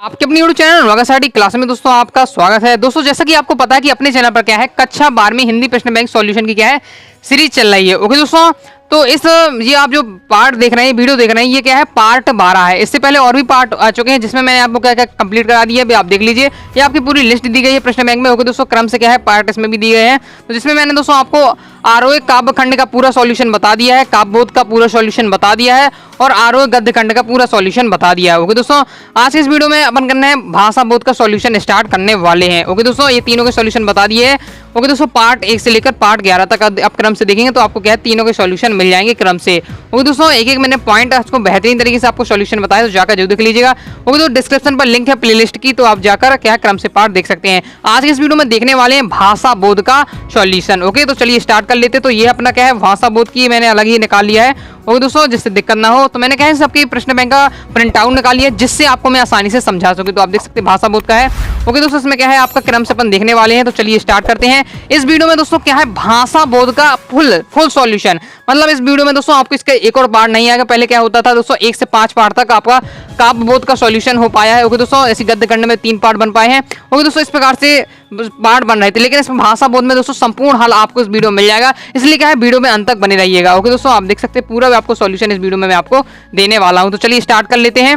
आपके अपनी YouTube channel वागासाटी class में दोस्तों आपका स्वागत है। दोस्तों जैसा कि आपको पता है कि अपने चैनल पर क्या है कक्षा 12वीं हिंदी प्रश्न बैंक सॉल्यूशन की क्या है सीरीज चल रही है। ओके दोस्तों, तो ये आप जो पार्ट देख रहे हैं, वीडियो देख रहे हैं, ये क्या है पार्ट 12 है। इससे पहले और भी पार्ट आ चुके हैं जिसमें मैंने आपको क्या क्या कंप्लीट करा दिया है, आप देख लीजिए। ये आपकी पूरी लिस्ट दी गई है प्रश्न बैंक में। ओके दोस्तों, क्रम से क्या है पार्ट इसमें भी दिए गए हैं, तो जिसमें मैंने दोस्तों आपको आरोह काव्य खंड का पूरा सॉल्यूशन बता दिया है, काव्यबोध का पूरा सॉल्यूशन बता दिया है और आरोह गद्य खंड का पूरा सॉल्यूशन बता दिया है। ओके दोस्तों, आज के इस वीडियो में अपन करना है भाषा बोध का सॉल्यूशन स्टार्ट करने वाले हैं। ओके दोस्तों, ये तीनों के सॉल्यूशन बता दिए हैं। ओके दोस्तों, पार्ट 1 से लेकर पार्ट 11 तक आप क्रम से देखेंगे तो आपको क्या है तीनों के सॉल्यूशन मिल जाएंगे क्रम से। ओके दोस्तों, एक एक मैंने पॉइंट आपको बेहतरीन तरीके से आपको सॉल्यूशन बताया, तो जाकर जरूर देख लीजिएगा। ओके दोस्तों, डिस्क्रिप्शन पर लिंक है प्लेलिस्ट की, तो आप जाकर क्या क्रम से पार्ट देख सकते हैं। आज के इस वीडियो में देखने वाले हैं भाषा बोध का सॉल्यूशन। ओके, तो चलिए स्टार्ट कर लेते। तो ये अपना क्या है भाषा बोध की मैंने अलग ही निकाल लिया है। ओके दोस्तों, जिससे दिक्कत ना हो तो मैंने क्या है सबके प्रश्न बैंक का प्रिंट आउट निकाल लिया जिससे आपको मैं आसानी से समझा सकूं। तो आप देख सकते हैं भाषा बोध का है। ओके दोस्तों, इसमें क्या है आपका क्रम से अपन देखने वाले हैं, तो चलिए स्टार्ट करते हैं। इस वीडियो में दोस्तों क्या है भाषा बोध का फुल सॉल्यूशन, मतलब इस वीडियो में दोस्तों आपको इसका एक और पार्ट नहीं आएगा। पहले क्या होता था दोस्तों 1 से 5 पार्ट तक आपका काव्य बोध का सॉल्यूशन हो पाया है। ओके दोस्तों, ऐसी गद्य खंड में 3 पार्ट बन पाए हैं। ओके दोस्तों, इस प्रकार से पार्ट बन रहे थे, लेकिन इसमें भाषा बोध में दोस्तों संपूर्ण हल आपको इस वीडियो में मिल जाएगा, इसलिए क्या है वीडियो में अंत तक बने रहिएगा। ओके दोस्तों, आप देख सकते हैं पूरा आपको सॉल्यूशन इस वीडियो में मैं आपको देने वाला हूं। तो चलिए स्टार्ट कर लेते हैं।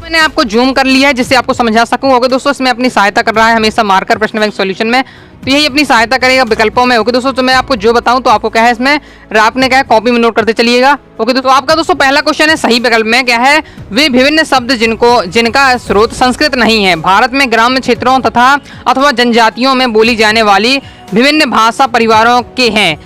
मैंने आपको जूम कर लिया है जिससे आपको समझा सकूं। ओके दोस्तों, इसमें अपनी सहायता कर रहा है हमेशा मार्कर प्रश्न बैंक सॉल्यूशन में, तो यही अपनी सहायता करेगा विकल्पों में। ओके दोस्तों, तो मैं आपको जो बताऊं तो आपको क्या है इसमें आपने क्या है कॉपी में नोट करते चलिएगा। ओके दोस्तों, आपका दोस्तों पहला क्वेश्चन है सही विकल्प में क्या है वे विभिन्न शब्द जिनका स्रोत संस्कृत नहीं है भारत में ग्रामीण क्षेत्रों तथा अथवा जनजातियों में बोली जाने वाली विभिन्न भाषा परिवारों के हैं।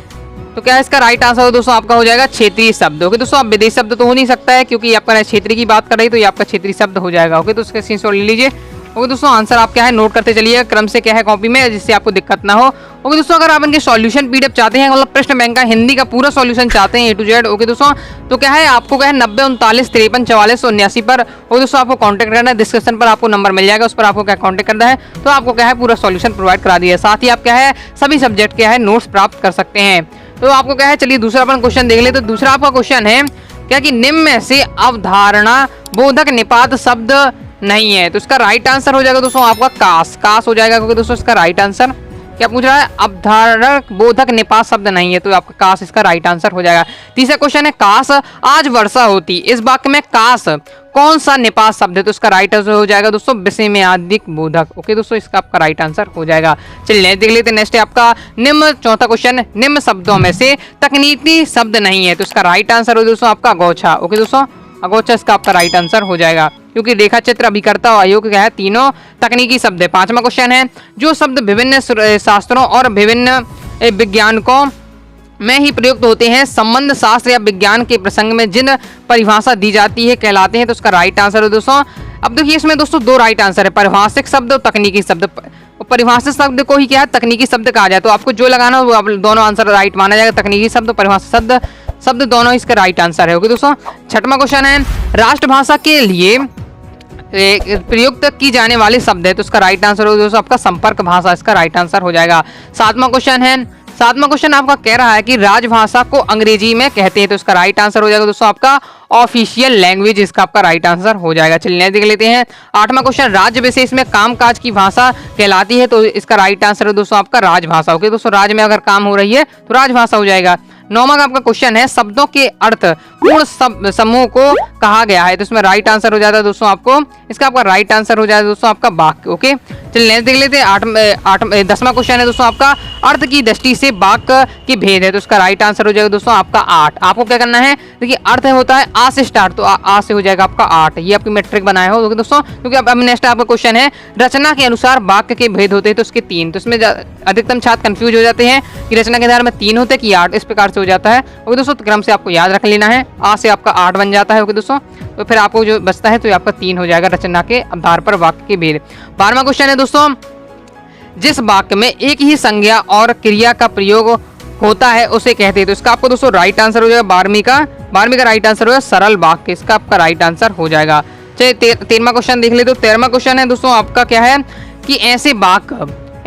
तो क्या है इसका राइट आंसर दोस्तों आपका हो जाएगा क्षेत्रीय शब्द। ओके दोस्तों, आप विदेशी शब्द तो हो नहीं सकता है क्योंकि आपका क्षेत्रीय की बात कर रही, तो ये आपका क्षेत्रीय शब्द हो जाएगा। ओके, तो इसका स्क्रीनशॉट ले लीजिए। ओके दोस्तों, आंसर आप क्या है नोट करते चलिए क्रम से क्या है कॉपी में, जिससे आपको दिक्कत ना हो। ओके दोस्तों, अगर आप इनके सॉल्यूशन पीडीएफ चाहते हैं, मतलब प्रश्न बैंक का हिंदी का पूरा सॉल्यूशन चाहते हैं A to Z, ओके दोस्तों, तो क्या है आपको क्या है 90 39 53 44 79 पर ओके दोस्तों आपको कांटेक्ट करना है। डिस्क्रिप्शन पर आपको नंबर मिल जाएगा, उस पर आपको क्या कांटेक्ट करना है, तो आपको क्या है पूरा सॉल्यूशन प्रोवाइड करा दिया है। साथ ही आप क्या है सभी सब्जेक्ट क्या है नोट्स प्राप्त कर सकते हैं। तो आपको क्या है चलिए दूसरा अपन क्वेश्चन देख ले। तो दूसरा आपका क्वेश्चन है क्या कि निम्न में से अवधारणा बोधक निपात शब्द नहीं है, तो इसका राइट आंसर हो जाएगा दोस्तों आपका कास हो जाएगा, क्योंकि दोस्तों इसका राइट आंसर क्या पूछ रहा है अवधारक बोधक निपात शब्द नहीं है, तो आपका कास इसका राइट आंसर हो जाएगा। तीसरा क्वेश्चन है काश आज वर्षा होती, इस वाक्य में काश कौन सा निपात शब्द है, तो इसका राइट आंसर हो जाएगा दोस्तों विषय में अधिक बोधक। ओके दोस्तों, इसका आपका राइट आंसर हो जाएगा। चलिए देख लेते हैं नेक्स्ट है आपका निम्न चौथा क्वेश्चन, निम्न शब्दों में से तकनीकी शब्द नहीं है, तो इसका राइट आंसर हो दोस्तों आपका अगोछा। ओके दोस्तों, अगोछा इसका आपका राइट आंसर हो जाएगा, क्योंकि रेखा चित्र अभिकर्ता और अयोग क्या है तीनों तकनीकी शब्द है। पांचवा क्वेश्चन है जो शब्द विभिन्न शास्त्रों और विभिन्न विज्ञानकों में ही प्रयुक्त होते हैं संबंध शास्त्र या विज्ञान के प्रसंग में जिन परिभाषा दी जाती है कहलाते हैं, तो उसका राइट आंसर है दोस्तों। अब देखिए इसमें दोस्तों 2 राइट आंसर है, परिभाषिक शब्द और तकनीकी शब्द। परिभाषिक शब्द को ही क्या है तकनीकी शब्द कहा जाए, तो आपको जो लगाना वो दोनों आंसर राइट माना जाएगा, तकनीकी शब्द परिभाषिक शब्द दोनों इसका राइट आंसर है। ओके दोस्तों, छठवां क्वेश्चन है राष्ट्रभाषा के लिए प्रयुक्त की जाने वाले शब्द है, तो उसका राइट आंसर हो दोस्तों आपका संपर्क भाषा, इसका राइट आंसर हो जाएगा। सातवां क्वेश्चन आपका कह रहा है कि राजभाषा को अंग्रेजी में कहते हैं, तो इसका राइट आंसर हो जाएगा दोस्तों आपका ऑफिशियल लैंग्वेज, इसका आपका राइट आंसर हो जाएगा। चलिए देख लेते हैं। 8वां क्वेश्चन राज्य विशेष में कामकाज की भाषा कहलाती है, तो इसका राइट आंसर है दोस्तों आपका राजभाषा। ओके दोस्तों, राज्य में अगर काम हो रही है तो राजभाषा हो जाएगा। 9वां का आपका क्वेश्चन है शब्दों के अर्थ पूर्ण समूह को कहा गया है, तो इसमें राइट आंसर हो जाता है दोस्तों आपको इसका आपका राइट आंसर हो जाएगा दोस्तों आपका वाक्य। ओके, चलिए नेक्स्ट देख लेते हैं। 10वां क्वेश्चन है दोस्तों आपका अर्थ की दृष्टि से वाक्य की भेद है, तो इसका राइट आंसर हो जाएगा दोस्तों आपका 8। आपको क्या करना है देखिए अर्थ होता है आ से स्टार्ट, तो आ से हो जाएगा आपका 8, ये आपकी मैट्रिक बनाया हो दोस्तों, क्योंकि अब नेक्स्ट आपका क्वेश्चन है रचना के अनुसार वाक्य के भेद होते हैं, तो इसके 3, तो इसमें अधिकतम छात्र कंफ्यूज हो जाते हैं कि रचना के आधार में 3 होते हैं कि 8, इस प्रकार से हो जाता है। ओके दोस्तों, तो क्रम से आपको याद रख लेना है, आ से आपका 8 बन जाता है। ओके दोस्तों, तो फिर आपको जो बचता है तो आपका 3 हो जाएगा रचना के आधार पर वाक्य के भेद। 12वां क्वेश्चन है दोस्तों जिस वाक्य में एक ही संज्ञा और क्रिया का प्रयोग होता है उसे कहते हैं, तो इसका आपको दोस्तों राइट आंसर हो जाएगा 12वीं का राइट आंसर होगा सरल वाक्य, इसका आपका राइट आंसर हो जाएगा। चलिए 13वां क्वेश्चन देख ले। तो 13वां क्वेश्चन है दोस्तों आपका क्या है कि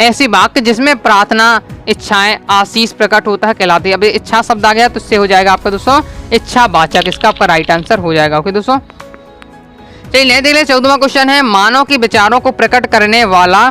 ऐसी वाक्य जिसमें प्रार्थना, इच्छाएं, आशीष प्रकट होता है कहलाते हैं। अब इच्छा शब्द आ गया तो इससे हो जाएगा आपका दोस्तों इच्छावाचक, इसका आपका राइट आंसर हो जाएगा। ओके दोस्तों, चलिए देख ले 14वां क्वेश्चन है, मानव के विचारों को प्रकट करने वाला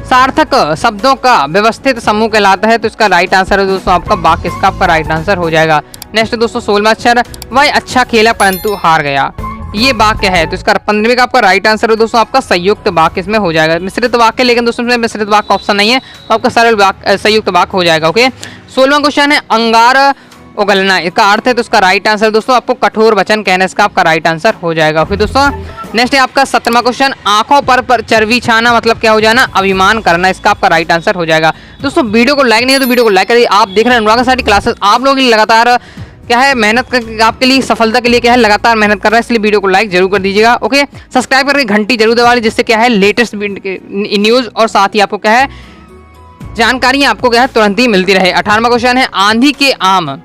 सार्थक शब्दों का व्यवस्थित समूह कहलाता है। तो इसका राइट आंसर है दोस्तों आपका वाक्य, इसका आपका राइट आंसर हो जाएगा। नेक्स्ट दोस्तों 16वां अक्षर, वह अच्छा खेला परंतु हार गया, ये वाक्य है। तो इसका 15वें का आपका राइट आंसर है दोस्तों आपका संयुक्त वाक्य इसमें हो जाएगा। मिश्रित वाक्य, लेकिन दोस्तों इसमें मिश्रित वाक्य ऑप्शन नहीं है, तो आपका सरल वाक्य संयुक्त वाक्य हो जाएगा। ओके, 16वां क्वेश्चन है, अंगार उगलना, इसका अर्थ है। तो इसका राइट आंसर दोस्तों आपको कठोर वचन कहना, इसका आपका राइट आंसर हो जाएगा। फिर दोस्तों नेक्स्ट है आपका 17वां क्वेश्चन, आंखों पर चर्बी छाना मतलब क्या हो जाना, अभिमान करना, इसका आपका राइट आंसर हो जाएगा। दोस्तों वीडियो को लाइक नहीं है तो वीडियो को लाइक करिए। आप देख रहे हैं अनुराग आचार्य क्लासेस, आप लोगों की लगातार क्या है मेहनत आपके लिए, सफलता के लिए क्या है लगातार मेहनत कर रहा है, इसलिए वीडियो को लाइक जरूर कर दीजिएगा। ओके, सब्सक्राइब करके घंटी जरूर दबा लीजिए, जिससे क्या है लेटेस्ट न्यूज और साथ ही आपको क्या है जानकारियां आपको क्या है तुरंत ही मिलती रहे। 18वां क्वेश्चन है, आंधी के आम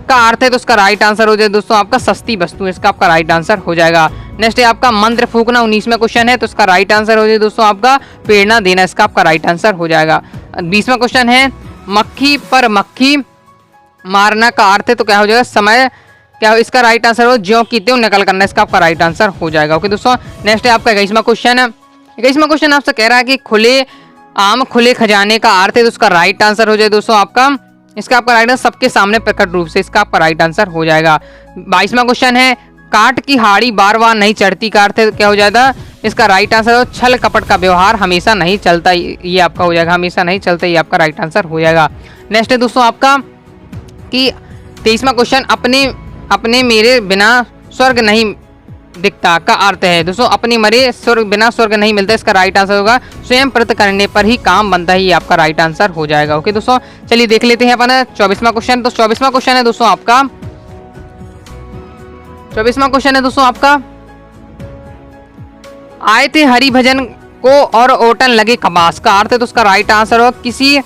का अर्थ है। तो उसका राइट आंसर हो जाए दोस्तों आपका सस्ती वस्तु, इसका आपका राइट आंसर हो जाएगा। नेक्स्ट है आपका मंत्र फूकना, 19वां क्वेश्चन है। तो उसका राइट आंसर हो जाए दोस्तों आपका प्रेरणा देना, इसका आपका राइट आंसर हो जाएगा। 20वां क्वेश्चन है, मक्खी पर मक्खी मारना का अर्थ है। तो क्या हो जाएगा समय, क्या हो इसका राइट आंसर हो ज्यों की त्यों नकल करना, इसका आपका राइट आंसर हो जाएगा। ओके दोस्तों, नेक्स्ट है आपका 21वां क्वेश्चन है। 21वां क्वेश्चन आपसे कह रहा है कि खुले आम खुले खजाने का अर्थ है। तो उसका राइट आंसर हो जाए दोस्तों आपका, इसका आपका राइट आंसर सबके सामने प्रकट रूप से, इसका आपका राइट आंसर हो जाएगा। 22वां क्वेश्चन है, काट की हाड़ी बार बार नहीं चढ़ती का अर्थ है। क्या हो जाएगा, इसका राइट आंसर हो छल कपट का व्यवहार हमेशा नहीं चलता, ये आपका हो जाएगा, हमेशा नहीं चलता, ये आपका राइट आंसर हो जाएगा। नेक्स्ट है दोस्तों आपका कि 23वां क्वेश्चन, अपने मेरे बिना स्वर्ग नहीं दिखता का अर्थ है। दोस्तों अपने मरे स्वर्ग बिना स्वर्ग नहीं मिलता, इसका राइट आंसर होगा स्वयं प्रत करने पर ही काम बनता है, ये आपका राइट आंसर हो जाएगा। ओके दोस्तों, चलिए देख लेते हैं अपन 24वां क्वेश्चन। तो 24वां क्वेश्चन है दोस्तों आपका, 24वां क्वेश्चन है दोस्तों आपका, आए थे हरि भजन को और ओटन लगे कबास का अर्थ है। तो उसका राइट आंसर होगा किसी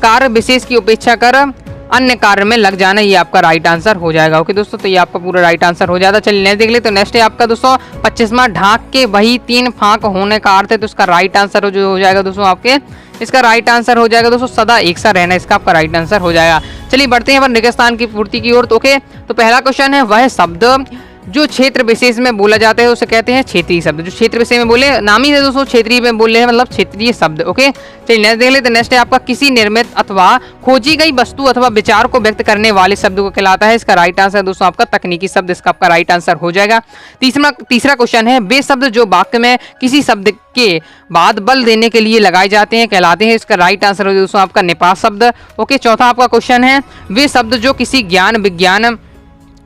कार्य विशेष की उपेक्षा कर अन्य कार्य में लग जाना, ये आपका राइट आंसर हो जाएगा। ओके दोस्तों, तो ये आपका पूरा राइट आंसर हो जाता। चलिए नेक्स्ट देख ले। तो नेक्स्ट है आपका दोस्तों 25वां, ढाक के वही 3 फांक होने का अर्थ है। तो इसका राइट आंसर जो हो जाएगा दोस्तों आपके, इसका राइट आंसर हो जाएगा दोस्तों सदा एक सा रहना, इसका आपका राइट आंसर हो जाएगा। चलिए बढ़ते हैं रेगिस्तान की पूर्ति की ओर। तो ओके, तो पहला क्वेश्चन है, वह शब्द जो क्षेत्र विशेष में बोला जाता है उसे कहते हैं क्षेत्रीय शब्द। जो क्षेत्र विशेष में बोले, नामी है दोस्तों क्षेत्रीय में बोले हैं, मतलब क्षेत्रीय शब्द। ओके, चलिए नेक्स्ट देख लेते हैं। नेक्स्ट है आपका किसी निर्मित अथवा खोजी गई वस्तु अथवा विचार को व्यक्त करने वाले शब्द को कहलाता है। इसका राइट आंसर दोस्तों आपका तकनीकी शब्द, इसका आपका राइट आंसर हो जाएगा। तीसरा क्वेश्चन है, वे शब्द जो वाक्य में किसी शब्द के बाद बल देने के लिए लगाए जाते हैं कहलाते हैं। इसका राइट आंसर हो दोस्तों आपका निपात शब्द। ओके, चौथा आपका क्वेश्चन है, वे शब्द जो किसी ज्ञान विज्ञान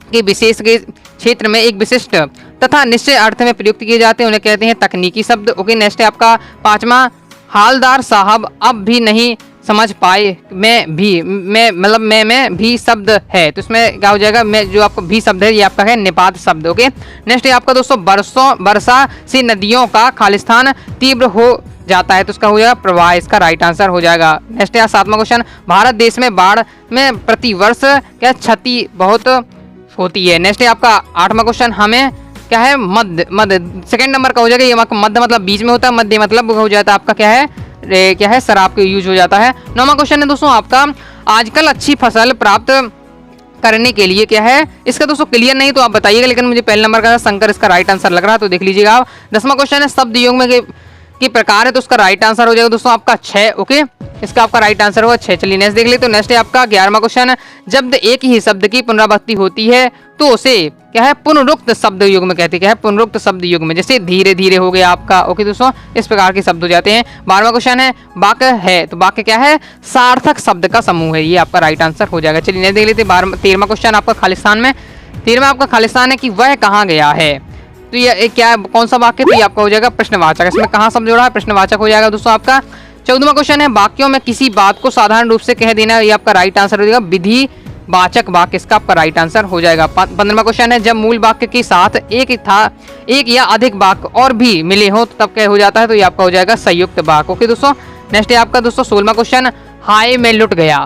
के विशेष के क्षेत्र में एक विशिष्ट तथा निश्चय अर्थ में प्रयुक्त किए जाते हैं उन्हें कहते हैं तकनीकी शब्द। ओके, नेक्स्ट है आपका 5वां, हालदार साहब अब भी नहीं समझ पाए मैं भी शब्द है। तो इसमें क्या हो जाएगा, मैं जो आपका भी शब्द है ये आपका है निपात शब्द। ओके, नेक्स्ट है आपका दोस्तों वर्षा से नदियों का खालिस्तान तीव्र हो जाता है। तो इसका हो जाएगा प्रवाह, इसका राइट आंसर हो जाएगा। नेक्स्ट है 7वां क्वेश्चन, भारत देश में बाढ़ में प्रतिवर्ष क्या क्षति बहुत होती है। नेक्स्ट है आपका 8वां क्वेश्चन, हमें क्या है मध्य सेकंड नंबर का हो जाएगा, ये मध्य मतलब बीच में होता है, मध्य मतलब हो जाता है आपका क्या है शराब का यूज हो जाता है। 9वां क्वेश्चन है दोस्तों आपका, आजकल अच्छी फसल प्राप्त करने के लिए क्या है, इसका दोस्तों क्लियर नहीं तो आप बताइएगा, लेकिन मुझे पहले नंबर का शंकर इसका राइट आंसर लग रहा है, तो देख लीजिएगा आप। 10वां क्वेश्चन है, शब्द योग में के प्रकार है। तो उसका राइट आंसर हो जाएगा दोस्तों आपका 6। ओके, इसका आपका राइट आंसर होगा 6। चलिए नेक्स्ट देख ले। तो नेक्स्ट है आपका 11वां क्वेश्चन, जब एक ही शब्द की पुनरावृत्ति होती है तो उसे क्या है पुनरुक्त शब्द युग में कहते हैं। क्या है पुनरुक्त शब्द युग में, जैसे धीरे धीरे हो गया आपका। ओके दोस्तों, इस प्रकार के शब्द हो जाते हैं। 12वां क्वेश्चन है, वाक्य है। तो वाक्य क्या है, सार्थक शब्द का समूह है, ये आपका राइट आंसर हो जाएगा। चलिए नेक्स्ट देख लेते हैं 13वां क्वेश्चन आपका खालिस्तान में। 13वां आपका खालिस्तान है कि वह कहाँ गया है। तो ये क्या कौन सा वाक्य, तो ये आपका हो जाएगा प्रश्नवाचक। इसमें कहाँ शब्द जोड़ा है, प्रश्नवाचक हो जाएगा दोस्तों आपका। 14वां क्वेश्चन है, वाक्यों में किसी बात को साधारण रूप से कह देना, ये आपका राइट आंसर हो जाएगा विधि वाचक वाक्य, इसका आपका राइट आंसर हो जाएगा। 15वां क्वेश्चन है, जब मूल वाक्य के साथ एक या अधिक वाक्य और भी मिले हो तो तब क्या हो जाता है, तो ये आपका हो जाएगा संयुक्त वाक्य। ओके दोस्तों, नेक्स्ट है आपका दोस्तों 16वां क्वेश्चन, हाय मैं लुट गया।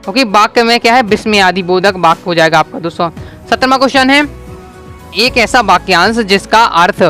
ओके, वाक्य में क्या है विस्मय आदि बोधक वाक्य हो जाएगा आपका दोस्तों। 17वां क्वेश्चन है, एक ऐसा वाक्यांश जिसका अर्थ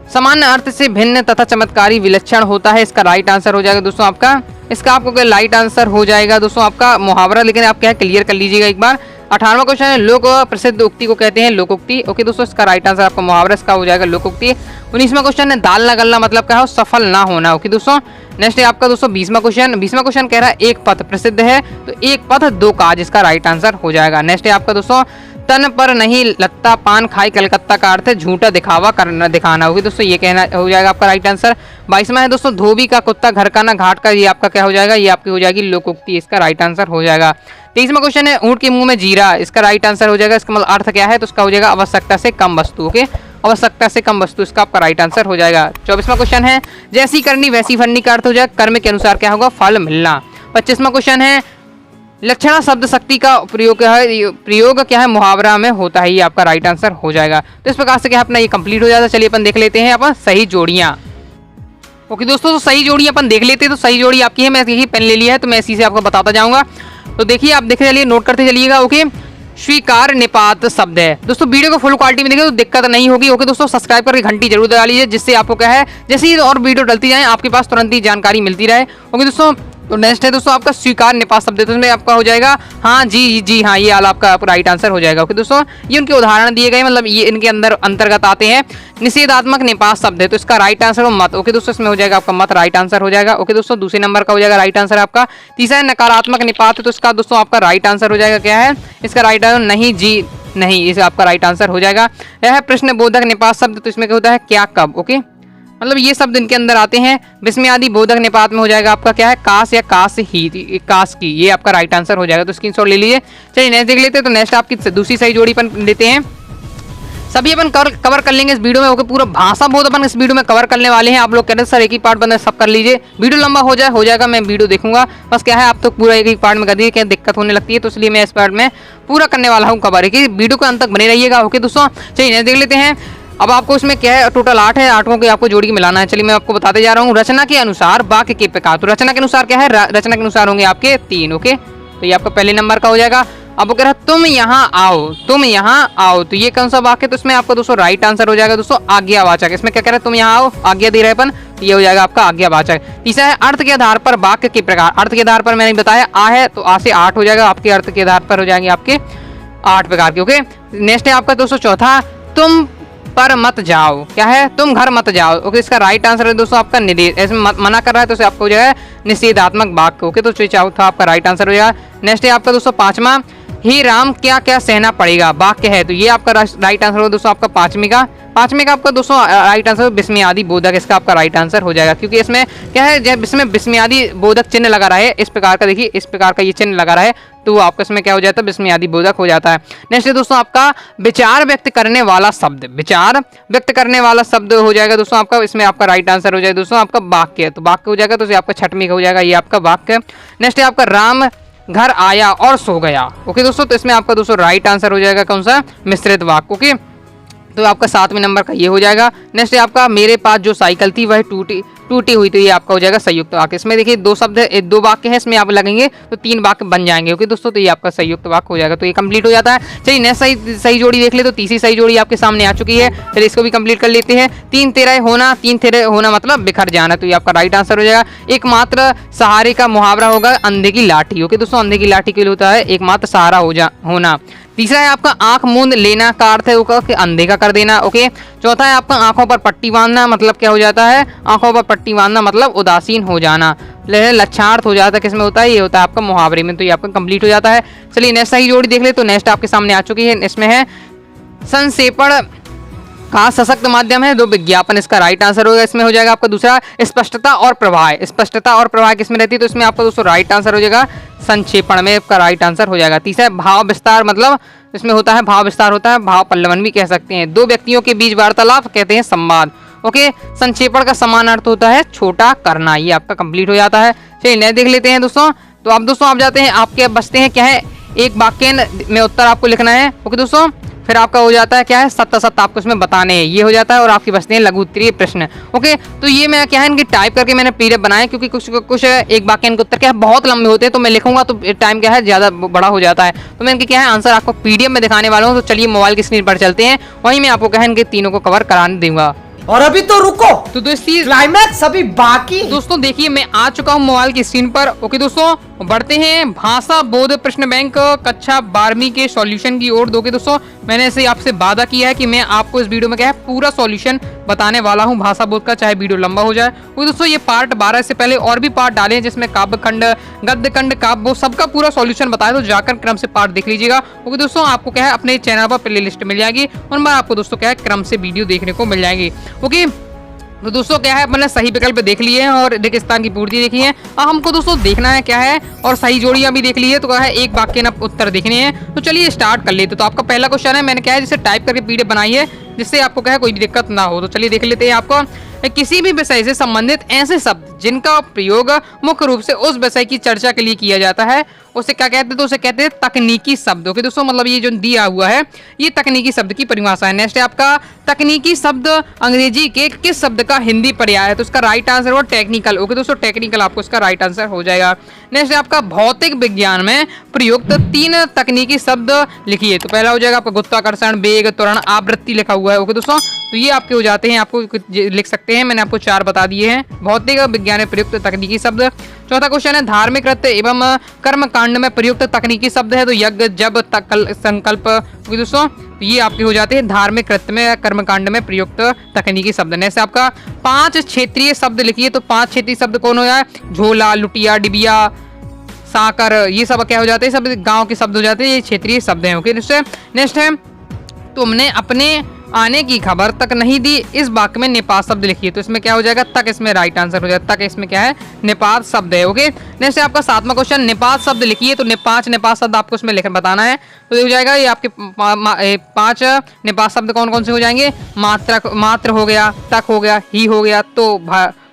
सामान्य अर्थ से भिन्न तथा चमत्कारी विलक्षण होता है, इसका राइट आंसर हो जाएगा दोस्तों आपका इसका आपको राइट आंसर हो जाएगा दोस्तों आपका मुहावरा, लेकिन आप क्या है क्लियर कर लीजिएगा एक बार। 18वां क्वेश्चन है लोक प्रसिद्ध उक्ति को कहते हैं लोकोक्ति। ओके दोस्तों, इसका राइट आंसर आपका मुहावरा इसका हो जाएगा लोकोक्ति। 19वां क्वेश्चन है दाल न गलना मतलब क्या हो, सफल ना होना। ओके दोस्तों, नेक्स्ट है आपका दोस्तों 20वां क्वेश्चन। 20वां क्वेश्चन कह रहा है एक पथ प्रसिद्ध है, तो एक पथ दो काज, इसका राइट आंसर हो जाएगा। नेक्स्ट है आपका दोस्तों तन पर नहीं लगता पान खाई कलकत्ता का अर्थ है झूठा दिखावा करना दिखाना। होगी दोस्तों, ये कहना हो जाएगा आपका राइट आंसर। 22वां है दोस्तों धोबी का कुत्ता घर का ना घाट का, ये आपका क्या हो जाएगा, ये आपकी हो जाएगी लोकोक्ति, इसका राइट आंसर हो जाएगा। 23वां क्वेश्चन है ऊंट के मुंह में जीरा, इसका राइट आंसर हो जाएगा। इसका मतलब अर्थ क्या है, तो इसका हो जाएगा आवश्यकता से कम वस्तु। ओके, आवश्यकता से कम वस्तु, इसका आपका राइट आंसर हो जाएगा। 24वां क्वेश्चन है जैसी करनी वैसी फलनी का अर्थ हो जाएगा कर्म के अनुसार क्या होगा, फल मिलना। 25वां क्वेश्चन है लक्षणा शब्द शक्ति का प्रयोग क्या है मुहावरा में होता है, ये आपका राइट आंसर हो जाएगा। तो इस प्रकार से क्या अपना ये कंप्लीट हो जाता है। चलिए अपन देख लेते हैं अपन सही जोड़ियाँ। ओके दोस्तों, तो सही जोड़ी अपन देख लेते हैं। तो सही जोड़ी आपकी है, मैं यही पेन ले लिया है तो मैं इसी से आपको बताता जाऊंगा। तो देखिए आप देखते चलिए, नोट करते चलिएगा। ओके, स्वीकार निपात शब्द है दोस्तों। वीडियो को फुल क्वालिटी में देखें तो दिक्कत नहीं होगी। ओके दोस्तों, सब्सक्राइब करके घंटी जरूर दबा लीजिए, जिससे आपको क्या है जैसे ही और वीडियो डलती जाए आपके पास तुरंत ही जानकारी मिलती रहे। ओके दोस्तों, तो नेक्स्ट है दोस्तों आपका स्वीकार निपात शब्द है, तो इसमें आपका हो जाएगा हाँ जी जी हाँ, ये वाला आपका राइट आंसर हो जाएगा। ओके दोस्तों, ये उनके उदाहरण दिए गए, मतलब ये इनके अंदर अंतर्गत आते हैं। निषेधात्मक निपात शब्द है, तो इसका राइट आंसर हो मत। ओके दोस्तों, इसमें हो जाएगा आपका मत राइट आंसर हो जाएगा। ओके दोस्तों, दूसरे नंबर का हो जाएगा राइट आंसर आपका। तीसरा है नकारात्मक निपात, तो इसका दोस्तों आपका राइट आंसर हो जाएगा क्या है, इसका राइट आंसर नहीं जी नहीं, इसे आपका राइट आंसर हो जाएगा। यह है प्रश्न बोधक निपात शब्द, तो इसमें क्या होता है क्या कब। ओके, मतलब ये शब्द इनके अंदर आते हैं। विस्मयादि बोधक निपात में हो जाएगा आपका क्या है काश या काश ही काश की, ये आपका राइट आंसर हो जाएगा। तो स्क्रीनशॉट ले लीजिए। चलिए नेक्स्ट देख लेते हैं। तो नेक्स्ट आपकी दूसरी सही जोड़ी अपन लेते हैं। सभी अपन कवर कर लेंगे इस वीडियो में। ओके, पूरा भाषा बहुत अपन इस वीडियो में कवर करने वाले हैं। आप लोग कह रहे हैं सर एक ही पार्ट बंद सब कर लीजिए, वीडियो लंबा हो जाएगा, मैं वीडियो देखूंगा। बस क्या है आप तो पूरा एक ही पार्ट में कर दीजिए, क्या दिक्कत होने लगती है, तो इसलिए मैं इस पार्ट में पूरा करने वाला हूँ कवर। कि वीडियो को अंत तक बने रहिएगा। ओके दोस्तों, चलिए देख लेते हैं। अब आपको इसमें क्या है टोटल 8 है, 8 को आपको जोड़ी के मिलाना है। चलिए मैं आपको बताते जा रहा हूँ। रचना के अनुसार वाक्य के प्रकार, तो रचना के अनुसार क्या है, रचना के अनुसार होंगे आपके 3। ओके, तो ये आपका पहले नंबर का हो जाएगा। अब वो कह रहा है तुम यहाँ आओ, तुम यहाँ आओ, तो ये कौन सा वाक्य, तो इसमें आपका दोस्तों राइट आंसर हो जाएगा दोस्तों आज्ञावाचक। इसमें क्या कह रहा है तुम यहाँ आओ, आज्ञा दे रहे अपन, तो ये हो जाएगा आपका आज्ञावाचक। तीसरा है अर्थ के आधार पर वाक्य के प्रकार, अर्थ के आधार पर मैंने बताया आ है तो आ से 8 हो जाएगा, आपके अर्थ के आधार पर हो जाएंगे आपके 8 प्रकार के। ओके, नेक्स्ट है आपका दोस्तों चौथा तुम पर मत जाओ, क्या है तुम घर मत जाओ। ओके, इसका राइट आंसर है दोस्तों आपका निषेध, ऐसे मना कर रहा है तो इसे आपको हो जाएगा निषेधात्मक वाक्य। ओके, तो चौथा आपका राइट आंसर हो जाएगा। नेक्स्ट है आपका दोस्तों 5वां ही राम क्या क्या सहना पड़ेगा, वाक्य है, तो ये आपका राइट आंसर हो दोस्तों आपका 5वीं का आपका दोस्तों राइट आंसर विस्मयादि बोधक, इसका आपका राइट आंसर हो जाएगा। क्योंकि इसमें क्या है जब इसमें विस्मयादि बोधक चिन्ह लगा रहा है इस प्रकार का, देखिए इस प्रकार का ये चिन्ह लगा रहा है, तो आपका इसमें क्या हो जाता है विस्मयादि बोधक हो जाता है। नेक्स्ट है दोस्तों आपका विचार व्यक्त करने वाला शब्द, विचार व्यक्त करने वाला शब्द हो जाएगा दोस्तों आपका, इसमें आपका राइट आंसर हो जाएगा दोस्तों आपका वाक्य, तो वाक्य हो जाएगा, तो आपका 6वीं का हो जाएगा ये आपका वाक्य। नेक्स्ट है आपका राम घर आया और सो गया। ओके दोस्तों, तो इसमें आपका दोस्तों राइट आंसर हो जाएगा कौन सा, मिश्रित वाक्य। ओके, तो आपका 7वें नंबर का ये हो जाएगा। नेक्स्ट है आपका मेरे पास जो साइकिल थी वह टूटी हुई, तो ये आपका हो जाएगा संयुक्त वाक्य। इसमें देखिए 2 शब्द 2 वाक्य है, इसमें आप लगेंगे तो 3 वाक्य बन जाएंगे। ओके दोस्तों, तो ये आपका संयुक्त वाक्य हो जाएगा, तो ये कंप्लीट हो जाता है। चलिए नेक्स्ट सही जोड़ी देख ले, तो तीसरी सही जोड़ी आपके सामने आ चुकी है। चलिए इसको भी कंप्लीट कर लेते हैं। 3 तेरे होना मतलब बिखर जाना, तो ये आपका राइट आंसर हो जाएगा। एकमात्र सहारे का मुहावरा होगा अंधे की लाठी। ओके दोस्तों, अंधे की लाठी के लिए होता है एकमात्र सहारा होना। तीसरा है आपका आंख मूंद लेना का अर्थ है होगा कि अंधे का कर देना। ओके, चौथा है आपका आंखों पर पट्टी बांधना, मतलब क्या हो जाता है, आंखों पर पट्टी बांधना मतलब उदासीन हो जाना। लक्षणार्थ हो जाता है, किसमें होता है, ये होता है आपका मुहावरे में, तो ये आपका कंप्लीट हो जाता है। चलिए नेक्स्ट सही जोड़ी देख ले, तो नेक्स्ट आपके सामने आ चुकी है। इसमें है संक्षेपण का सशक्त माध्यम है, 2 विज्ञापन, इसका राइट आंसर होगा। इसमें हो जाएगा आपका दूसरा स्पष्टता और प्रवाह, स्पष्टता और प्रवाह किसमें रहती है, तो इसमें आपका दोस्तों राइट आंसर हो जाएगा संक्षेपण में, आपका राइट आंसर हो जाएगा। तीसरा भाव विस्तार, मतलब इसमें होता है भाव विस्तार होता है, भाव पल्लवन भी कह सकते हैं। 2 व्यक्तियों के बीच वार्तालाप कहते हैं संवाद। ओके, संक्षेपण का समान अर्थ होता है छोटा करना, ये आपका कंप्लीट हो जाता है। चलिए नेक्स्ट देख लेते हैं दोस्तों। तो आप दोस्तों आप जाते हैं, आपके बचते हैं क्या है एक वाक्य में उत्तर आपको लिखना है। ओके दोस्तों, फिर आपका हो जाता है क्या है सत्ता आपको इसमें बताने हैं, ये हो जाता है, और आपकी बचते हैं लघु उत्तरीय प्रश्न। ओके, तो ये मैं क्या है इनकी टाइप करके मैंने पीडीएफ बनाया, क्योंकि कुछ एक वाक्य इनके उत्तर क्या है बहुत लंबे होते हैं, तो मैं लिखूंगा तो टाइम क्या है ज़्यादा बड़ा हो जाता है, तो मैं इनके क्या है आंसर आपको पीडीएफ में दिखाने वाला हूँ। तो चलिए मोबाइल की स्क्रीन पर चलते हैं, वहीं मैं आपको क्या है इनके तीनों को कवर कराने दूंगा। और अभी तो रुको, तो दोस्तों क्लाइमैक्स अभी बाकी। दोस्तों देखिए मैं आ चुका हूँ मोबाइल की स्क्रीन पर। ओके दोस्तों बढ़ते हैं भाषा बोध प्रश्न बैंक कक्षा 12वीं के सॉल्यूशन की ओर। दोगे दोस्तों मैंने ऐसे आपसे वादा किया है कि मैं आपको इस वीडियो में क्या है पूरा सॉल्यूशन बताने वाला हूँ भाषा बोध का, चाहे वीडियो लंबा हो जाए। ओके दोस्तों ये पार्ट 12 से पहले और भी पार्ट डाले हैं जिसमें काव्य खंड, गद्य खंड, काव्य वो सबका पूरा सॉल्यूशन बताया, तो जाकर क्रम से पार्ट देख लीजिएगा। ओके दोस्तों आपको क्या है अपने चैनल पर प्ले लिस्ट मिल जाएगी, उनमें आपको दोस्तों क्या है क्रम से वीडियो देखने को मिल जाएगी। ओके तो दोस्तों क्या है अपने सही विकल्प देख लिए हैं और रेगिस्तान की पूर्ति देखी है। अब हमको दोस्तों देखना है क्या है, और सही जोड़ियां भी देख ली है, तो क्या है एक वाक्य ना उत्तर देखने हैं। तो चलिए स्टार्ट कर लेते। तो आपका पहला क्वेश्चन है, मैंने क्या है जिसे टाइप करके पीडीएफ बनाई है जिससे आपको क्या है कोई भी दिक्कत ना हो। तो चलिए देख लेते हैं। आपको किसी भी विषय से संबंधित ऐसे शब्द जिनका प्रयोग मुख्य रूप से उस विषय की चर्चा के लिए किया जाता है उसे क्या कहते हैं, तो उसे कहते हैं तकनीकी शब्द। ओके दोस्तों मतलब ये जो दिया हुआ है ये तकनीकी शब्द की परिभाषा है। नेक्स्ट है आपका तकनीकी शब्द अंग्रेजी के किस शब्द का हिंदी पर्याय है, तो इसका राइट आंसर हो टेक्निकल। ओके दोस्तों टेक्निकल आपको इसका राइट आंसर हो जाएगा। नेक्स्ट है आपका भौतिक विज्ञान में प्रयुक्त 3 तकनीकी शब्द लिखिए। तो पहला हो जाएगा आपका गुरुत्वाकर्षण, वेग, त्वरण, आवृत्ति लिखा हुआ है। ओके दोस्तों तो ये आपके हो जाते हैं, आपको लिख सकते हैं, मैंने आपको 4 बता दिए हैं भौतिक विज्ञान में प्रयुक्त तकनीकी शब्द। चौथा क्वेश्चन है धार्मिक कृत्य एवं कर्म कांड में प्रयुक्त तकनीकी शब्द है, तो यज्ञ, जप, संकल्प। दोस्तों तो ये आपके हो जाते हैं धार्मिक कृत्य में कर्म कांड में प्रयुक्त तकनीकी शब्द। जैसे आपका 5 क्षेत्रीय शब्द लिखिए, तो 5 क्षेत्रीय शब्द कौन हो जाए, झोला, लुटिया, डिबिया, साकर, ये सब क्या हो जाते हैं, सब गांव के शब्द हो जाते हैं, ये क्षेत्रीय शब्द हैं। ओके नेक्स्ट है तुमने अपने आने की खबर तक नहीं दी, इस वाक्य में नेपाल शब्द लिखिए। तो इसमें क्या हो जाएगा तक, इसमें राइट आंसर हो जाएगा तक, इसमें क्या है नेपाल शब्द है। ओके नेक्स्ट है आपका 7वां क्वेश्चन नेपाल शब्द लिखिए। तो 5 नेपाल शब्द आपको इसमें लिख बताना है, तो हो जाएगा ये आपके 5 नेपाल शब्द कौन कौन से हो जाएंगे, मात्र हो गया, तक हो गया, ही हो गया, तो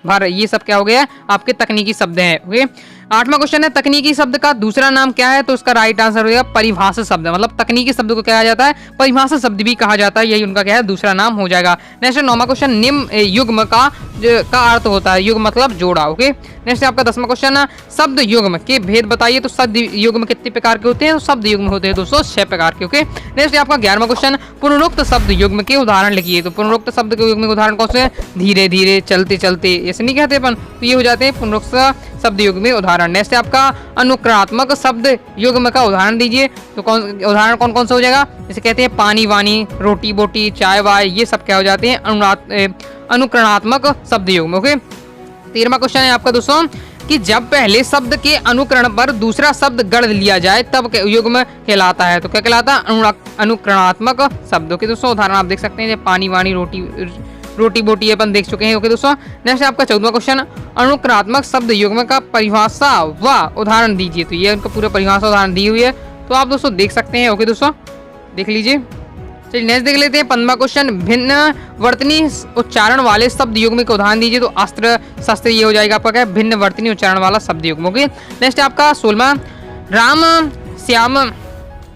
भर, ये सब क्या हो गया आपके तकनीकी शब्द हैं। ओके 8वां क्वेश्चन है तकनीकी शब्द का दूसरा नाम क्या है, तो उसका राइट आंसर हो जाएगा परिभाषा शब्द। मतलब तकनीकी शब्द को क्या कहा जाता है, परिभाषा शब्द भी कहा जाता है, यही उनका क्या है दूसरा नाम हो जाएगा। नेक्स्ट 9वां क्वेश्चन निम्न युग्म का अर्थ होता है, युग्म मतलब जोड़ा। ओके नेक्स्ट आपका 10वां क्वेश्चन शब्द युग्म के भेद बताइए। तो शब्द युग्म कितने प्रकार के होते हैं, तो शब्द युग्म होते हैं दोस्तों 6 प्रकार के। ओके नेक्स्ट आपका 11वां क्वेश्चन पुनरुक्त शब्द युग्म के उदाहरण लिखिए। तो पुनरुक्त शब्द के युग्म के उदाहरण कौन से, धीरे धीरे, चलते चलते, ऐसे नहीं कहते अपन, तो ये हो जाते हैं पुनरुक्त शब्द युग्म में उदाहरण। नेक्स्ट आपका अनुक्रणात्मक शब्द युग्म का उदाहरण दीजिए। तो उदाहरण कौन कौन सा हो जाएगा, जैसे कहते हैं पानी वानी, रोटी बोटी, चाय वाय, ये सब क्या हो जाते हैं अनुक्रणात्मक शब्द युग्म। ओके 13वां क्वेश्चन है आपका दोस्तों कि जब पहले शब्द के अनुकरण पर दूसरा शब्द गढ़ लिया जाए तब युग्म कहलाता है, तो क्या कहलाता है अनुक्रणात्मक शब्दों के। दोस्तों उदाहरण आप देख सकते हैं पानी वानी, रोटी बोटी अपन देख चुके हैं। ओके दोस्तों नेक्स्ट आपका 14वां क्वेश्चन अनुक्रणात्मक शब्द युग्म का परिभाषा व उदाहरण दीजिए। तो ये उनका पूरा परिभाषा उदाहरण दी हुई है, तो आप दोस्तों देख सकते हैं। ओके दोस्तों देख लीजिए। चलिए नेक्स्ट देख लेते हैं 15वां क्वेश्चन भिन्न वर्तनी उच्चारण वाले शब्द युग्म के उदाहरण दीजिए। तो अस्त्र शस्त्र ये हो जाएगा आपका क्या भिन्न वर्तनी उच्चारण वाला शब्द युग्म। ओके नेक्स्ट आपका 16वां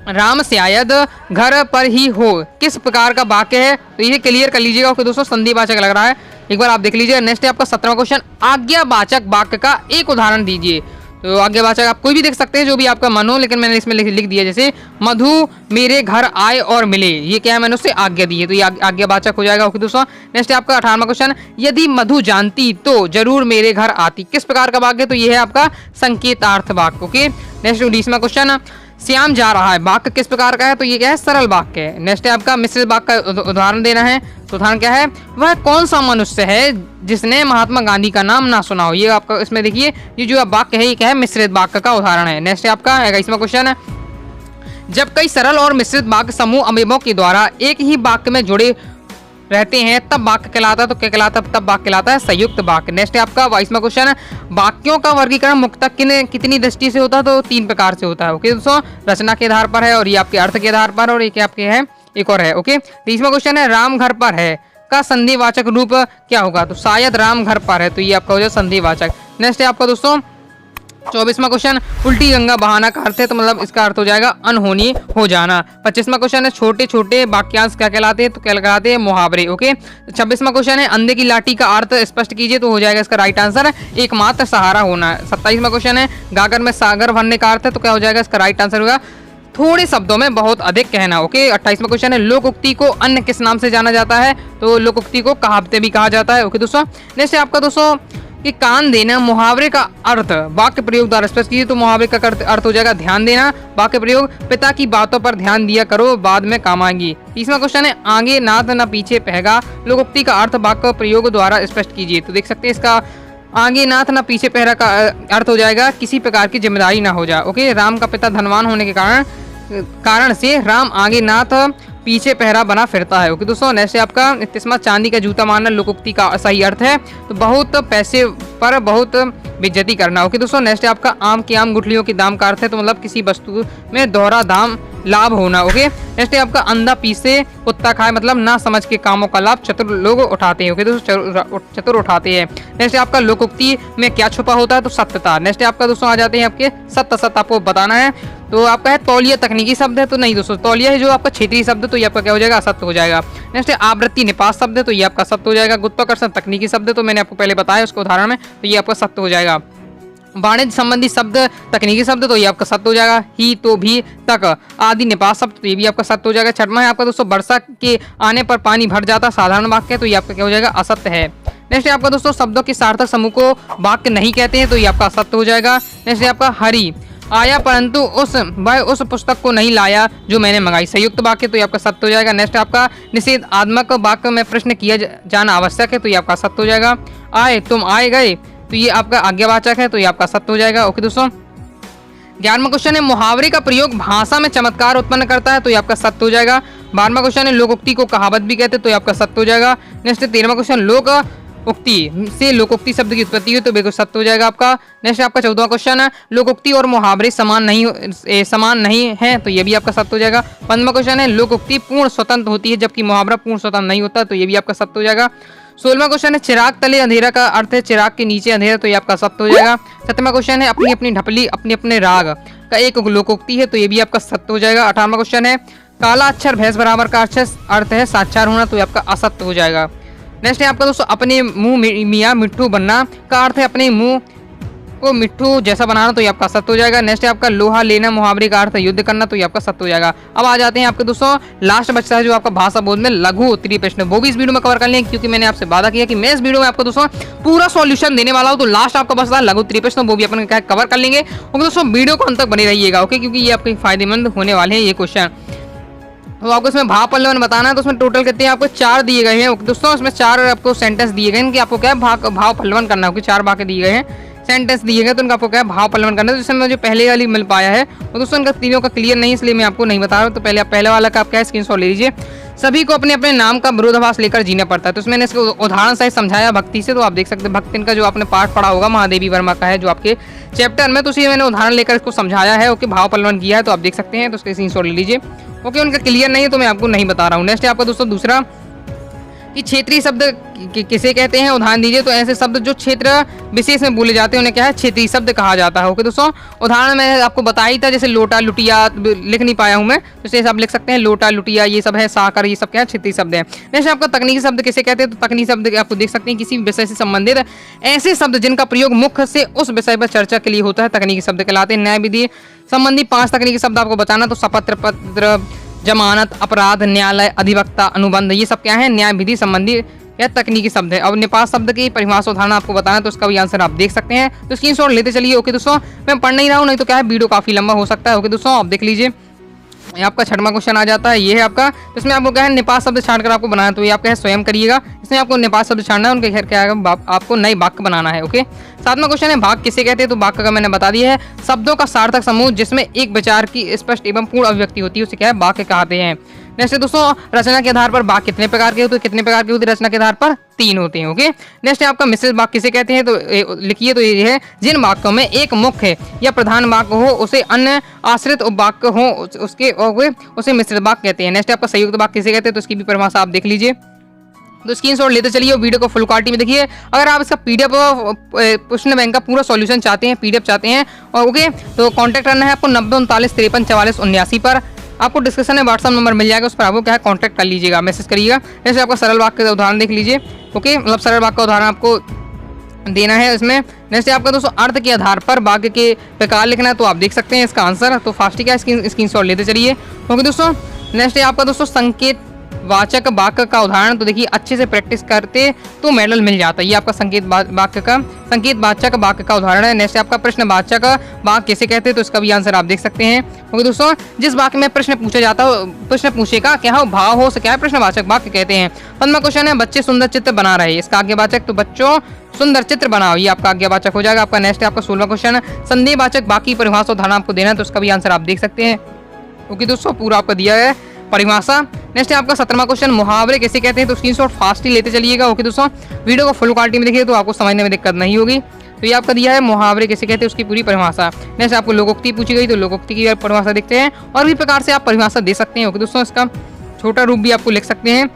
राम शायद घर पर ही हो किस प्रकार का वाक्य है, तो ये क्लियर कर लीजिएगा। ओके दोस्तों संधिवाचक लग रहा है, एक बार आप देख लीजिए। नेक्स्ट है आपका 17वां क्वेश्चन आज्ञावाचक वाक्य का एक उदाहरण दीजिए। तो आज्ञावाचक आप कोई भी देख सकते हैं जो भी आपका मन हो, लेकिन मैंने इसमें लिख दिया जैसे मधु मेरे घर आए और मिले, ये क्या है मैंने उससे आज्ञा दी है, तो ये आज्ञावाचक हो जाएगा। ओके दोस्तों नेक्स्ट है आपका 18वां क्वेश्चन यदि मधु जानती तो जरूर मेरे घर आती, किस प्रकार का वाक्य, तो ये है आपका संकेतार्थ वाक्य। ओके नेक्स्ट 19वां क्वेश्चन श्याम जा रहा है वाक्य किस प्रकार का है, तो ये क्या है सरल वाक्य है। नेक्स्ट है आपका मिश्रित वाक्य का उदाहरण देना है। तो उदाहरण क्या है, वह कौन सा मनुष्य है जिसने महात्मा गांधी का नाम ना सुना हो, ये आपका इसमें देखिए ये जो वाक्य है ये क्या है मिश्रित वाक्य का उदाहरण है। नेक्स्ट है आपका 21वां क्वेश्चन है जब कई सरल और मिश्रित वाक्य समूह अमीबों के द्वारा एक ही वाक्य में जुड़े रहते हैं तब वाक्य कहलाता है, तो क्या कहलाता है, तब वाक्य कहलाता है संयुक्त वाक्य। नेक्स्ट है आपका 22वां क्वेश्चन वाक्यों का वर्गीकरण मुख्यतः कितनी दृष्टि से होता है, तो 3 प्रकार से होता है। ओके दोस्तों रचना के आधार पर है, और ये आपके अर्थ के आधार पर, और एक आपके है एक और है। ओके 23वां क्वेश्चन है राम घर पर है का संधिवाचक रूप क्या होगा, तो शायद राम घर पर है, तो ये आपका हो जाए संधिवाचक। नेक्स्ट है आपका दोस्तों 24वां क्वेश्चन उल्टी गंगा बहाना का अर्थ है, तो मतलब इसका अर्थ हो जाएगा अनहोनी हो जाना। 25वां क्वेश्चन है छोटे छोटे वाक्यांश क्या कहलाते हैं, तो क्या कहलाते हैं मुहावरे। ओके 26वां क्वेश्चन है अंधे की लाठी का अर्थ स्पष्ट कीजिए, तो हो जाएगा इसका राइट आंसर एकमात्र सहारा होना। 27वां क्वेश्चन है गागर में सागर भरने का अर्थ है, तो क्या हो जाएगा इसका राइट आंसर होगा थोड़े शब्दों में बहुत अधिक कहना। ओके, 28वां क्वेश्चन है, लोकोक्ति को अन्य किस नाम से जाना जाता है? तो लोकोक्ति को कहावतें भी कहा जाता है। ओके दोस्तों, नेक्स्ट है आपका दोस्तों कि कान देना मुहावरे का अर्थ वाक्य प्रयोग द्वारा स्पष्ट कीजिए। तो मुहावरे का अर्थ हो जाएगा ध्यान देना। वाक्य प्रयोग, पिता की बातों पर ध्यान दिया करो, बाद में काम आएंगी। 30वां क्वेश्चन है, आगे नाथ न पीछे पहगा, लोकोक्ति का अर्थ वाक्य प्रयोग द्वारा स्पष्ट कीजिए। तो देख सकते हैं इसका आगे नाथ न पीछे पहरा का अर्थ हो जाएगा किसी प्रकार की जिम्मेदारी ना हो जाए। ओके, राम का पिता धनवान होने के कारण से राम आगे नाथ पीछे पहरा बना फिरता है। ओके दोस्तों, नेक्स्ट आपका 31वां, चांदी का जूता मारना लोकोक्ति का सही अर्थ है तो बहुत पैसे पर बहुत बेइज्जती करना। ओके दोस्तों, नेक्स्ट आपका आम की आम गुठलियों के दाम का अर्थ है तो मतलब किसी वस्तु में दोहरा दाम लाभ होना। ओके, नेक्स्ट आपका अंधा पीसे कुत्ता खाए, मतलब ना समझ के कामों का लाभ चतुर लोग उठाते हैं। ओके दोस्तों, चतुर उठाते हैं। नेक्स्ट आपका लोकोक्ति में क्या छुपा होता है? तो सत्यता। नेक्स्ट आपका दोस्तों आ जाते हैं आपके सत्य सत्य आपको बताना है। तो आपका है तौलिया तकनीकी शब्द है तो नहीं दोस्तों, तौलिया है जो आपका क्षेत्रीय शब्द है तो ये आपका क्या हो जाएगा? असत्य हो जाएगा। नेक्स्ट है आवृत्ति निपात शब्द है तो ये आपका सत्य हो जाएगा। गुरुत्वाकर्षण तकनीकी शब्द है तो मैंने आपको पहले बताया उसके उदाहरण में, तो ये आपका सत्य हो जाएगा। वाणिज्य संबंधी शब्द तकनीकी शब्द तो ये आपका सत्य हो जाएगा। ही, तो, भी, तक आदि निपात शब्द तो ये भी आपका सत्य हो जाएगा। छठवां है आपका दोस्तों वर्षा के आने पर पानी भर जाता साधारण वाक्य तो ये आपका क्या हो जाएगा? असत्य है। नेक्स्ट है आपका दोस्तों शब्दों के सार्थक समूह को वाक्य नहीं कहते हैं तो ये आपका असत्य हो जाएगा। नेक्स्ट है आपका हरि आया परंतु वह उस पुस्तक को नहीं लाया जो मैंने मंगाई, संयुक्त वाक्य तो ये आपका सत्य हो जाएगा। नेक्स्ट आपका निषेधात्मक वाक्य में प्रश्न किया जाना आवश्यक है तो ये आपका सत्य हो जाएगा। आए, तुम आए गए तो ये आपका आज्ञावाचक है तो ये आपका सत्य हो जाएगा। ओके दोस्तों, 11वां क्वेश्चन है, मुहावरे का प्रयोग भाषा में चमत्कार उत्पन्न करता है तो ये आपका सत्य हो जाएगा। 12वां क्वेश्चन है, लोकोक्ति को कहावत भी कहते हैं तो ये आपका सत्य हो जाएगा। नेक्स्ट 13वां क्वेश्चन, लोक उक्ति से लोकोक्ति शब्द की उत्पत्ति हुई तो बिल्कुल सत्य हो जाएगा आपका। नेक्स्ट आपका 14वां क्वेश्चन है, लोकोक्ति और मुहावरे समान नहीं है तो ये भी आपका सत्य हो जाएगा। 15वां क्वेश्चन है, लोकोक्ति पूर्ण स्वतंत्र होती है जबकि मुहावरा पूर्ण स्वतंत्र नहीं होता तो ये भी आपका सत्य हो जाएगा। 16वां क्वेश्चन है, चिराग तले अंधेरा का अर्थ है चिराग के नीचे अंधेरा तो ये आपका सत्य हो जाएगा। 17वां क्वेश्चन है, अपनी अपनी ढपली अपने अपने राग का एक लोकोक्ति है तो ये भी आपका सत्य हो जाएगा। 18वां क्वेश्चन है, काला अक्षर भैंस बराबर का अर्थ है साक्षार होना तो ये आपका असत्य हो जाएगा। नेक्स्ट है आपका दोस्तों, अपने मुंह मियाँ मिट्ठू बनना का अर्थ है अपने मुंह को मिट्ठू जैसा बनाना तो ये आपका सत्य हो जाएगा। नेक्स्ट है आपका लोहा लेना मुहावरे का अर्थ है युद्ध करना तो ये आपका सत्य हो जाएगा। अब आ जाते हैं आपके दोस्तों लास्ट बचता है जो आपका भाषा बोध में लघु उत्तरीय प्रश्न, वो भी इस वीडियो में कवर कर लेंगे क्योंकि मैंने आपसे वादा किया कि मैं इस वीडियो में आपको दोस्तों पूरा सॉल्यूशन देने वाला हूँ। तो लास्ट आपका बचता है लघु उत्तरीय प्रश्न, वो भी अपन कवर कर लेंगे। ओके दोस्तों, वीडियो को अंत तक बने रहिएगा ओके, क्योंकि ये आपके फायदेमंद होने वाले हैं ये क्वेश्चन। तो आपको इसमें भाव पल्लवन बताना है तो उसमें टोटल कितने आपको 4 दिए गए हैं दोस्तों। इसमें 4 आपको सेंटेंस दिए गए हैं कि आपको क्या है भाव पल्लवन करना है। 4 वाक्य दिए गए हैं, सेंटेंस दिए गए तो उनका आपको क्या है भाव पल्लवन करना है। तो जिसमें जो पहले वाली मिल पाया है तो दोस्तों उनका तीनों का क्लियर नहीं इसलिए मैं आपको नहीं बता रहा हूँ। तो पहले वाला का आप क्या स्क्रीनशॉट ले लीजिए। सभी को अपने अपने नाम का विरोधाभास लेकर जीना पड़ता है। तो इसमें इसको उदाहरण सहित समझाया भक्ति से, तो आप देख सकते हैं भक्तिन का जो आपने पाठ पढ़ा होगा महादेवी वर्मा का है जो आपके चैप्टर में, तो उसी मैंने उदाहरण लेकर इसको समझाया है ओके, भाव पल्लवन किया है तो आप देख सकते हैं। तो उसके स्क्रीनशॉट ले लीजिए ओके। उनका क्लियर नहीं है तो मैं आपको नहीं बता रहा हूँ। नेक्स्ट है आपका दोस्तों दूसरा कि क्षेत्रीय शब्द किसे कहते हैं, उदाहरण दीजिए। तो ऐसे शब्द जो क्षेत्र विशेष में बोले जाते हैं उन्हें क्या है क्षेत्रीय शब्द कहा जाता है ओके दोस्तों। उदाहरण मैं आपको बता ही था, जैसे लोटा लुटिया लिख नहीं पाया हूं मैं, तो जैसे आप लिख सकते हैं लोटा लुटिया ये सब है, साकर ये सब क्या है क्षेत्रीय शब्द है। जैसे आपका तकनीकी शब्द किसे कहते हैं, तो तकनीकी शब्द आपको देख सकते हैं किसी विषय से संबंधित ऐसे शब्द जिनका प्रयोग मुख्य से उस विषय पर चर्चा के लिए होता है तकनीकी शब्द कहलाते हैं। न्याय विधि संबंधी 5 तकनीकी शब्द आपको बताना, तो शपथ पत्र जमानत अपराध न्यायालय अधिवक्ता अनुबंध ये सब क्या है न्याय विधि संबंधी या तकनीकी शब्द है। अब निपात शब्द की परिभाषा उदाहरण आपको बताना तो उसका भी आंसर आप देख सकते हैं। तो स्क्रीनशॉट लेते चलिए ओके दोस्तों। मैं पढ़ नहीं रहा हूँ नहीं तो क्या है वीडियो काफी लंबा हो सकता है ओके दोस्तों। आप देख लीजिए आपका 6वां क्वेश्चन आ जाता है, ये है आपका। तो इसमें आपको क्या है निपात शब्द छांटकर आपको बनाना है, तो ये आप क्या है स्वयं करिएगा। इसमें आपको निपात शब्द छांटना है, उनके घर क्या है आपको नए वाक्य बनाना है ओके। 7वां क्वेश्चन है भाग किसे कहते हैं, तो भाग का मैंने बता दिया है शब्दों का सार्थक समूह जिसमें एक विचार की स्पष्ट एवं पूर्ण अभिव्यक्ति होती है उसे क्या है वाक्य कहते हैं। नेक्स्ट दोस्तों रचना के आधार पर वाक्य कितने प्रकार के होते हैं, कितने प्रकार के होते हैं रचना के आधार पर 3 होते हैं ओके। नेक्स्ट है आपका मिश्रित वाक्य किसे कहते हैं, तो लिखिए तो ये है जिन वाक्यों में एक मुख्य या प्रधान वाक्य हो उसे अन्य आश्रित वाक्य हो उसे मिश्रित वाक्य कहते हैं। नेक्स्ट आपका संयुक्त वाक्य किसे कहते हैं, तो इसकी भी परिभाषा आप देख लीजिए। तो स्क्रीनशॉट लेते चलिए वीडियो को फुल क्वालिटी में देखिए। अगर आप इसका पीडीएफ प्रश्न बैंक का पूरा सॉल्यूशन चाहते हैं, पीडीएफ चाहते हैं और ओके, तो कांटेक्ट करना है आपको 90 39 53 44 79 पर। आपको डिस्क्रिप्शन में व्हाट्सअप नंबर मिल जाएगा, उस पर आपको क्या है कॉन्टैक्ट कर लीजिएगा, मैसेज करिएगा। जैसे आपका सरल वाक्य का उदाहरण देख लीजिए ओके, मतलब सरल वाक्य का उदाहरण आपको देना है इसमें। नेक्स्ट आपका दोस्तों अर्थ के आधार पर वाक्य के प्रकार लिखना है, तो आप देख सकते हैं इसका आंसर। तो फास्ट क्या स्क्रीनशॉट लेते चलिए। ओके दोस्तों, नेक्स्ट है आपका दोस्तों संकेत वाचक वाक्य का उदाहरण। तो देखिए अच्छे से प्रैक्टिस करते तो मेडल मिल जाता है। ये आपका संकेत वाचक वाक्य का उदाहरण है। नेक्स्ट आपका प्रश्न वाचक वाक्य कैसे कहते हैं, तो इसका भी आंसर आप देख सकते हैं। ओके दोस्तों, जिस वाक्य में प्रश्न पूछा जाता है, प्रश्न पूछेगा क्या हो भाव हो सके प्रश्नवाचक वाक्य कहते हैं। 15वां क्वेश्चन है बच्चे सुंदर चित्र बना रहे हैं, इसका आज्ञावाचक तो बच्चों सुंदर चित्र बनाओ, ये आपका आज्ञावाचक हो जाएगा। आपका नेक्स्ट है आपका 16वां क्वेश्चन संदेहवाचक बाकी परिभाषा उदाहरण आपको देना है, तो इसका भी आंसर आप देख सकते हैं। ओके दोस्तों, पूरा आपका दिया है परिभाषा। नेक्स्ट है आपका 17वां क्वेश्चन मुहावरे कैसे कहते हैं, तो स्क्रीनशॉट फास्ट ही लेते चलिएगा। ओके दोस्तों, वीडियो को फुल क्वालिटी में देखिए तो आपको समझने में दिक्कत नहीं होगी। तो ये आपका दिया है मुहावरे कैसे कहते हैं उसकी पूरी परिभाषा। नेक्स्ट आपको लोकोक्ति पूछी गई, तो लोकोक्ति की परिभाषा देखते हैं और भी प्रकार से आप परिभाषा दे सकते हैं। ओके दोस्तों, इसका छोटा रूप भी आपको लिख सकते हैं।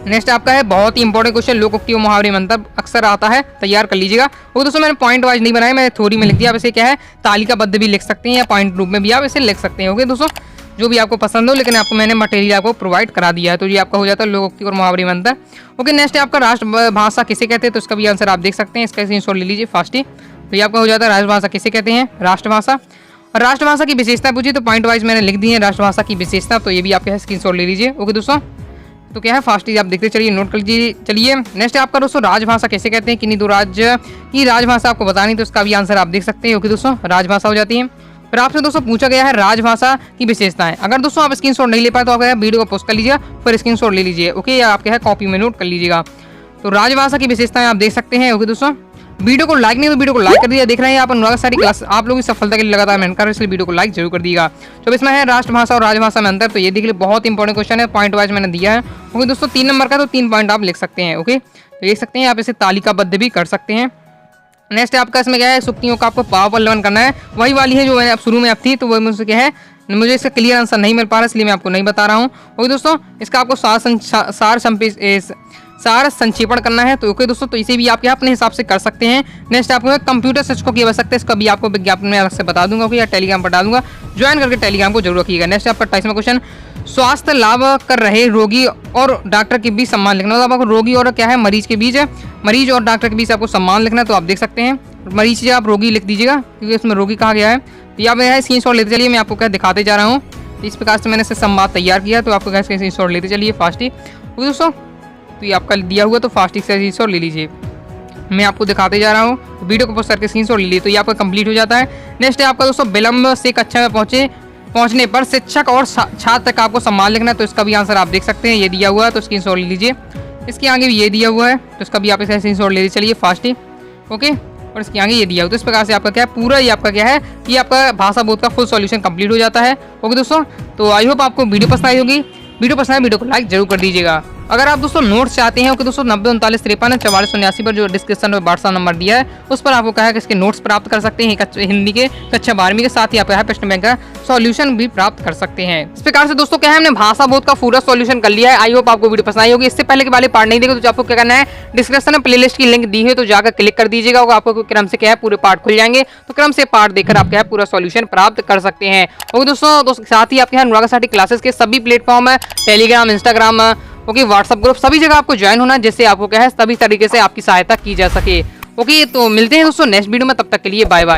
नेक्स्ट आपका है बहुत ही इंपॉर्टेंट क्वेश्चन लोकोक्ति और मुहावरे में अंतर अक्सर आता है, तैयार कर लीजिएगा। वो दोस्तों मैंने पॉइंट वाइज नहीं बनाया, मैंने थ्योरी में लिख दिया। आप इसे क्या है तालिकाबद्ध भी लिख सकते हैं या पॉइंट रूप में भी आप इसे लिख सकते हैं। ओके दोस्तों, जो भी आपको पसंद हो, लेकिन आपको मैंने मटेरियल आपको प्रोवाइड करा दिया है, तो ये आपका हो जाता है लोकोक्ति और मुहावरे में अंतर। ओके, नेक्स्ट है आपका राष्ट्रभाषा किसे कहते हैं, तो इसका भी आंसर आप देख सकते हैं। इसका स्क्रीनशॉट ले लीजिए फास्ट ही। तो ये आपका हो जाता है राष्ट्रभाषा किसे कहते हैं, राष्ट्रभाषा। और राष्ट्रभाषा की विशेषता पूछी तो पॉइंट वाइज मैंने लिख दी है राष्ट्रभाषा की विशेषता, तो ये भी आपके स्क्रीनशॉट ले लीजिए। ओके दोस्तों, तो क्या है फास्ट आप देखते चलिए, नोट कर लीजिए। चलिए नेक्स्ट है आपका दोस्तों राजभाषा कैसे कहते हैं, किन्हीं दो राज्य की राजभाषा आपको बतानी, तो इसका भी आंसर आप देख सकते हैं। ओके दोस्तों, राजभाषा हो जाती है। फिर आपसे दोस्तों पूछा गया है राजभाषा की विशेषताएं। अगर दोस्तों आप स्क्रीनशॉट नहीं ले पाए तो आप वीडियो को पोस्ट कर लीजिए, फिर स्क्रीनशॉट ले लीजिए। ओके, या आपके है कॉपी में नोट कर लीजिएगा। तो राजभाषा की विशेषताएं आप देख सकते हैं। ओके दोस्तों, वीडियो को लाइक नहीं तो वीडियो को लाइक कर दिया। देख रहे हैं आप अनुराग सारी क्लास आप लोगों की सफलता के लिए लगातार मेहनत कर रहे हैं, इसलिए वीडियो को लाइक जरूर कर दिएगा। तो इसमें है राष्ट्रभाषा और राजभाषा में अंतर, तो ये देख लीजिए बहुत इंपॉर्टेंट क्वेश्चन है, पॉइंट वाइज मैंने दिया है। ओके दोस्तों, 3 नंबर का तो 3 पॉइंट आप लिख सकते हैं। ओके, तो देख सकते हैं आप इसे तालिकाबद्ध भी कर सकते हैं। नेक्स्ट आपका इसमें क्या है सुक्तियों का आपको पावर लेवन करना है, वही वाली है जो मैंने अब शुरू में अब थी, तो वही मुझसे क्या है मुझे इसका क्लियर आंसर नहीं मिल पा रहा, इसलिए मैं आपको नहीं बता रहा हूँ। ओके दोस्तों, इसका आपको सार संक्षेपण करना है, तो ओके दोस्तों, तो इसे भी आप अपने हिसाब से कर सकते हैं। नेक्स्ट आपको कंप्यूटर शिक्षकों की आवश्यकता है, इसका भी आपको विज्ञापन में अलग से बता दूंगा या टेलीग्राम पर डालूंगा, ज्वाइन करके टेलीग्राम को जरूर रखिएगा। नेक्स्ट आपका 28वां क्वेश्चन स्वास्थ्य लाभ कर रहे रोगी और डॉक्टर के बीच सम्मान लिखना, मतलब आपको रोगी और क्या है मरीज के बीच है, मरीज और डॉक्टर के बीच आपको सम्मान लिखना है, तो आप देख सकते हैं मरीज से आप रोगी लिख दीजिएगा क्योंकि इसमें रोगी कहा गया है। तो यहाँ पे स्क्रीनशॉट लेते चलिए, मैं आपको क्या दिखाते जा रहा हूँ। इस प्रकार से मैंने इसे संवाद तैयार किया, तो आपको क्या स्क्रीनशॉट लेते चलिए फास्ट ही। ओके दोस्तों, तो ये आपका दिया हुआ, तो फास्ट ही स्क्रीनशॉट ले लीजिए, मैं आपको दिखाते जा रहा हूँ। तो वीडियो को पोस्ट करके स्क्रीनशॉट ले लीजिए, तो ये आपका कंप्लीट हो जाता है। नेक्स्ट है आपका दोस्तों विलंब से कक्षा में पहुंचने पर शिक्षक और छात्र का आपको सम्मान लिखना है, तो इसका भी आंसर आप देख सकते हैं, ये दिया हुआ है, तो स्क्रीनशॉट ले लीजिए। इसके आगे भी ये दिया हुआ है, तो इसका भी आप इसका स्क्रीनशॉट ले चलिए फास्ट ही। ओके, और इसके आगे ये दिया हुआ, तो इस प्रकार से आपका क्या है पूरा ये आपका क्या है ये आपका भाषा बोध का फुल सॉल्यूशन कंप्लीट हो जाता है। ओके दोस्तों, तो आई होप आपको वीडियो पसंद आई होगी। वीडियो पसंद आए वीडियो को लाइक जरूर कर दीजिएगा। अगर आप दोस्तों नोट्स चाहते हैं, ओके दोस्तों 90 39 53 44 79 पर जो डिस्क्रिप्शन में व्हाट्सएप नंबर दिया है उस पर आपको कहा है कि इसके नोट्स प्राप्त कर सकते हैं, हिंदी के कक्षा 12वीं के साथ ही आप प्रश्न बैंक का सॉल्यूशन भी प्राप्त कर सकते हैं। इस प्रकार से दोस्तों क्या है हमने भाषा बोध का पूरा सॉल्यूशन कर लिया है। आई होप आपको वीडियो पसंद आई होगी। इससे पहले के वाले पार्ट नहीं देखे तो आपको क्या करना है डिस्क्रिप्शन में प्लेलिस्ट की लिंक दी है, तो जाकर क्लिक कर दीजिएगा, आपको क्रम से क्या है पूरे पार्ट खुल जाएंगे, तो क्रम से पार्ट देखकर आप क्या है पूरा सॉल्यूशन प्राप्त कर सकते हैं। ओके दोस्तों, साथ ही आपके यहाँ अनुराग साथी क्लासेस के सभी प्लेटफॉर्म है, Telegram, Instagram, okay WhatsApp group, सभी जगह आपको ज्वाइन होना है, जिससे आपको क्या है सभी तरीके से आपकी सहायता की जा सके। ओके, तो मिलते हैं दोस्तों नेक्स्ट वीडियो में, तब तक के लिए बाय बाय।